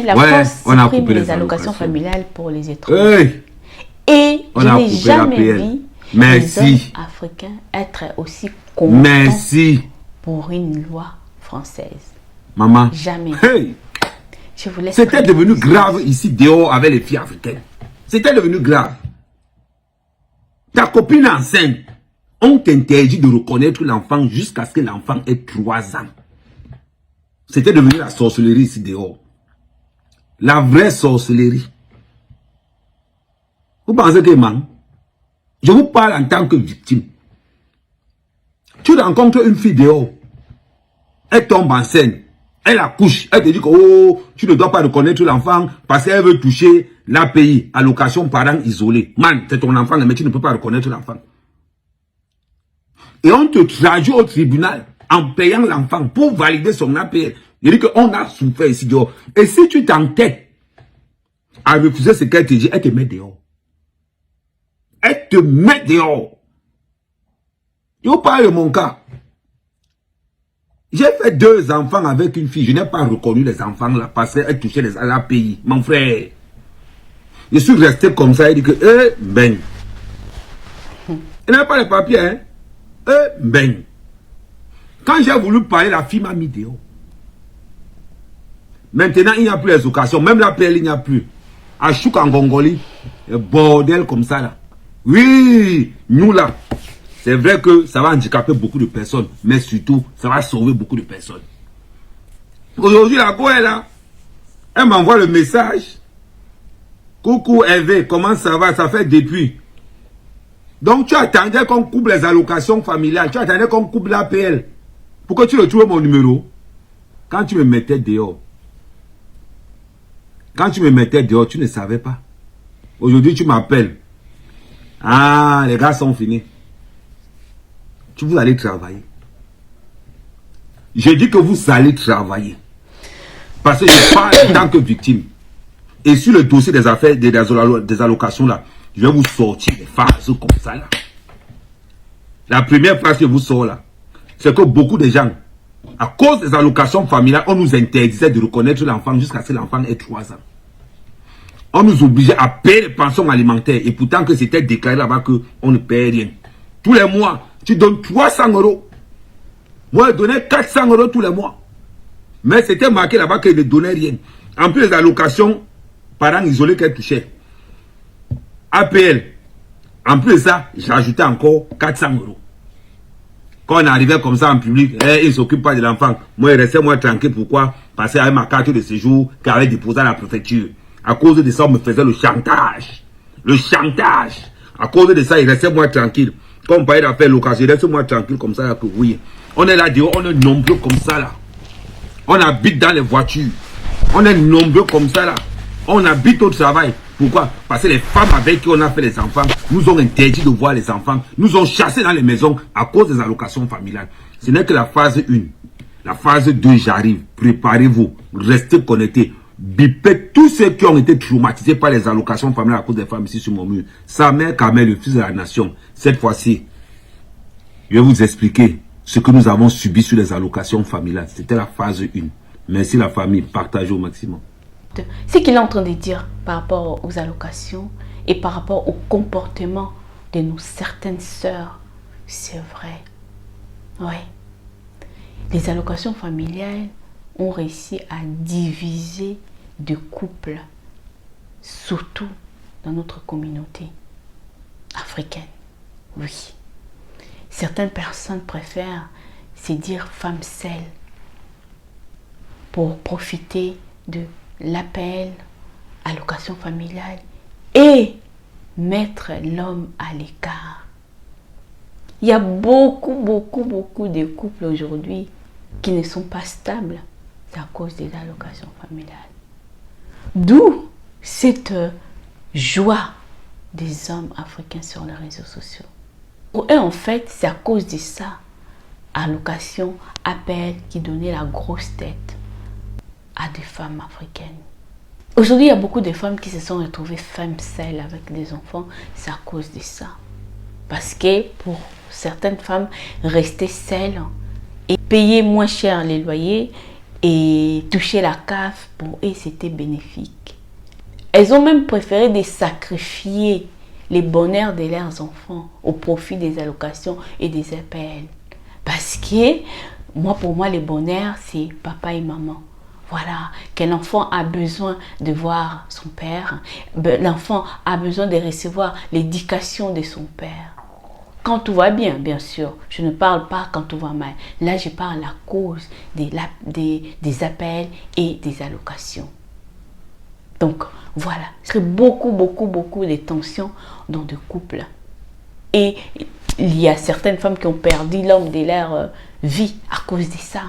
La Ouais, France on a supprime coupé les les allocations allocations familiales pour les étrangers. Hey, Et on je a n'ai coupé jamais l'APL. vu Merci. les hommes africains être aussi contents Merci. pour une loi française. Maman. Jamais. Hey. Je vous laisse. C'était devenu grave ici dehors avec les filles africaines. C'était devenu grave. Ta copine enceinte, on t'interdit de reconnaître l'enfant jusqu'à ce que l'enfant ait 3 ans. C'était devenu la sorcellerie ici dehors. La vraie sorcellerie. Vous pensez que, man, je vous parle en tant que victime. Tu rencontres une fille dehors, elle tombe enceinte, elle accouche, elle te dit que oh, tu ne dois pas reconnaître l'enfant parce qu'elle veut toucher l'API, allocation parents isolés. Man, c'est ton enfant, mais tu ne peux pas reconnaître l'enfant. Et on te traduit au tribunal en payant l'enfant pour valider son APL. Il dit qu'on a souffert ici dehors. Et si tu t'entêtes à refuser ce qu'elle te dit, elle te met dehors. Elle te met dehors. Je vous parle de mon cas. J'ai fait 2 enfants avec une fille. Je n'ai pas reconnu les enfants là parce qu'elle touchait les API. Mon frère. Je suis resté comme ça. Il dit que, ben. Il n'a pas les papiers, hein. Ben. Quand j'ai voulu parler, la fille m'a mis dehors. Maintenant, il n'y a plus les occasions. Même l'APL, il n'y a plus. À Chouk en Gongoli, bordel comme ça là. Oui, nous là. C'est vrai que ça va handicaper beaucoup de personnes, mais surtout, ça va sauver beaucoup de personnes. Aujourd'hui, la go est là. Elle m'envoie le message. Coucou Hervé, comment ça va? Ça fait depuis. Donc tu attendais qu'on coupe les allocations familiales. Tu attendais qu'on coupe l'APL. Pourquoi tu retrouves mon numéro? Quand tu me mettais dehors. Quand tu me mettais dehors, tu ne savais pas. Aujourd'hui, tu m'appelles. Ah, les gars sont finis. Vous allez travailler. Je dis que vous allez travailler. Parce que je parle en tant que victime. Et sur le dossier des affaires, des allocations là, je vais vous sortir des phrases comme ça là. La première phrase que je vous sors là, c'est que beaucoup de gens, à cause des allocations familiales, on nous interdisait de reconnaître l'enfant jusqu'à ce que l'enfant ait 3 ans. On nous obligeait à payer les pensions alimentaires. Et pourtant que c'était déclaré là-bas qu'on ne paye rien. Tous les mois, tu donnes 300 €. Moi, je donnais 400 € tous les mois. Mais c'était marqué là-bas qu'elle ne donnait rien. En plus, les allocations parents isolés qu'elle touchait. APL. En plus de ça, j'ajoutais encore 400 €. Quand on arrivait comme ça en public, il ne s'occupe pas de l'enfant. Moi, il restait moi tranquille. Pourquoi? Parce qu'avec ma carte de séjour qu'elle avait déposée à la préfecture. À cause de ça, on me faisait le chantage. Le chantage. À cause de ça, il restait moi tranquille. Quand on parlait d'affaires locales, il restait moi tranquille comme ça. Là, que oui. On est là dehors, on est nombreux comme ça là. On habite dans les voitures. On est nombreux comme ça là. On habite au travail. Pourquoi? Parce que les femmes avec qui on a fait les enfants nous ont interdit de voir les enfants. Nous ont chassés dans les maisons à cause des allocations familiales. Ce n'est que la phase 1. La phase 2, j'arrive. Préparez-vous. Restez connectés. Bipez tous ceux qui ont été traumatisés par les allocations familiales à cause des femmes ici sur mon mur. Sa mère Kamel, le fils de la nation. Cette fois-ci, je vais vous expliquer ce que nous avons subi sur les allocations familiales. C'était la phase 1. Merci la famille. Partagez au maximum. Ce qu'il est en train de dire par rapport aux allocations et par rapport au comportement de nos certaines sœurs, c'est vrai. Oui. Les allocations familiales ont réussi à diviser des couples, surtout dans notre communauté africaine. Oui. Certaines personnes préfèrent se dire femme seule pour profiter de l'APL, allocation familiale, et mettre l'homme à l'écart. Il y a beaucoup de couples aujourd'hui qui ne sont pas stables à cause des allocations familiales. D'où cette joie des hommes africains sur les réseaux sociaux. Pour eux, en fait, c'est à cause de ça, allocation, APL, qui donnait la grosse tête à des femmes africaines. Aujourd'hui, il y a beaucoup de femmes qui se sont retrouvées femmes seules avec des enfants. C'est à cause de ça. Parce que pour certaines femmes, rester seules et payer moins cher les loyers, Et toucher la CAF, pour eux, c'était bénéfique. Elles ont même préféré de sacrifier les bonheurs de leurs enfants au profit des allocations et des APL. Parce que, pour moi, les bonheurs, c'est papa et maman. Voilà, que l'enfant a besoin de voir son père. L'enfant a besoin de recevoir l'éducation de son père. Quand tout va bien, bien sûr. Je ne parle pas quand tout va mal. Là, je parle à cause des appels et des allocations. Donc, voilà. Il y a beaucoup de tensions dans des couples. Et il y a certaines femmes qui ont perdu l'homme de leur vie à cause de ça.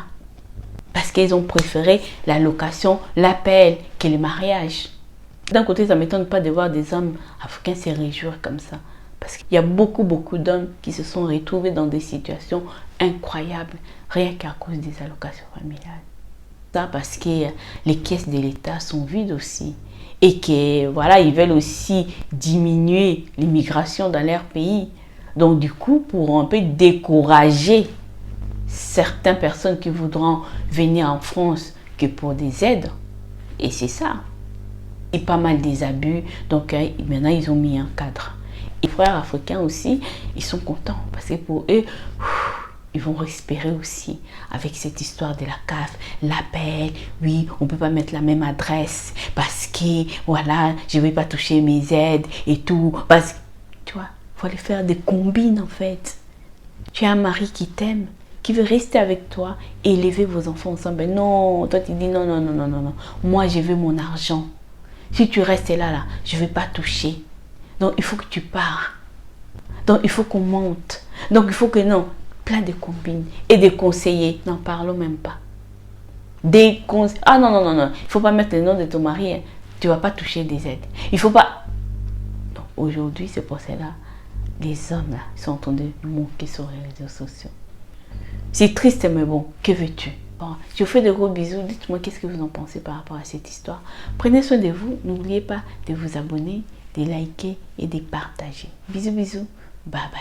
Parce qu'elles ont préféré l'allocation, l'appel que le mariage. D'un côté, ça ne m'étonne pas de voir des hommes africains se réjouir comme ça. Parce qu'il y a beaucoup d'hommes qui se sont retrouvés dans des situations incroyables, rien qu'à cause des allocations familiales. Ça parce que les caisses de l'État sont vides aussi. Et que voilà, ils veulent aussi diminuer l'immigration dans leur pays. Donc du coup, pour un peu décourager certaines personnes qui voudront venir en France que pour des aides. Et c'est ça. Et pas mal des abus. Donc maintenant, ils ont mis un cadre. Les frères africains aussi, ils sont contents parce que pour eux, ils vont respirer aussi avec cette histoire de la CAF, l'appel. Oui, on ne peut pas mettre la même adresse parce que, voilà, je ne vais pas toucher mes aides et tout. Parce que, tu vois, il faut aller faire des combines en fait. Tu as un mari qui t'aime, qui veut rester avec toi et élever vos enfants ensemble. Ben non, toi tu dis non. Moi, je veux mon argent. Si tu restes là, je ne vais pas toucher. Donc, il faut que tu pars. Donc, il faut qu'on monte. Donc, il faut que non. Plein de combines. Et des conseillers. N'en parlons même pas. Des conseillers. Ah non. Il ne faut pas mettre le nom de ton mari. Hein. Tu ne vas pas toucher des aides. Il ne faut pas. Donc, aujourd'hui, c'est pour cela. Les hommes, là, sont en train de manquer sur les réseaux sociaux. C'est triste, mais bon, que veux-tu? Bon, je vous fais de gros bisous. Dites-moi qu'est-ce que vous en pensez par rapport à cette histoire. Prenez soin de vous. N'oubliez pas de vous abonner, de liker et de partager. Bisous. Bye bye.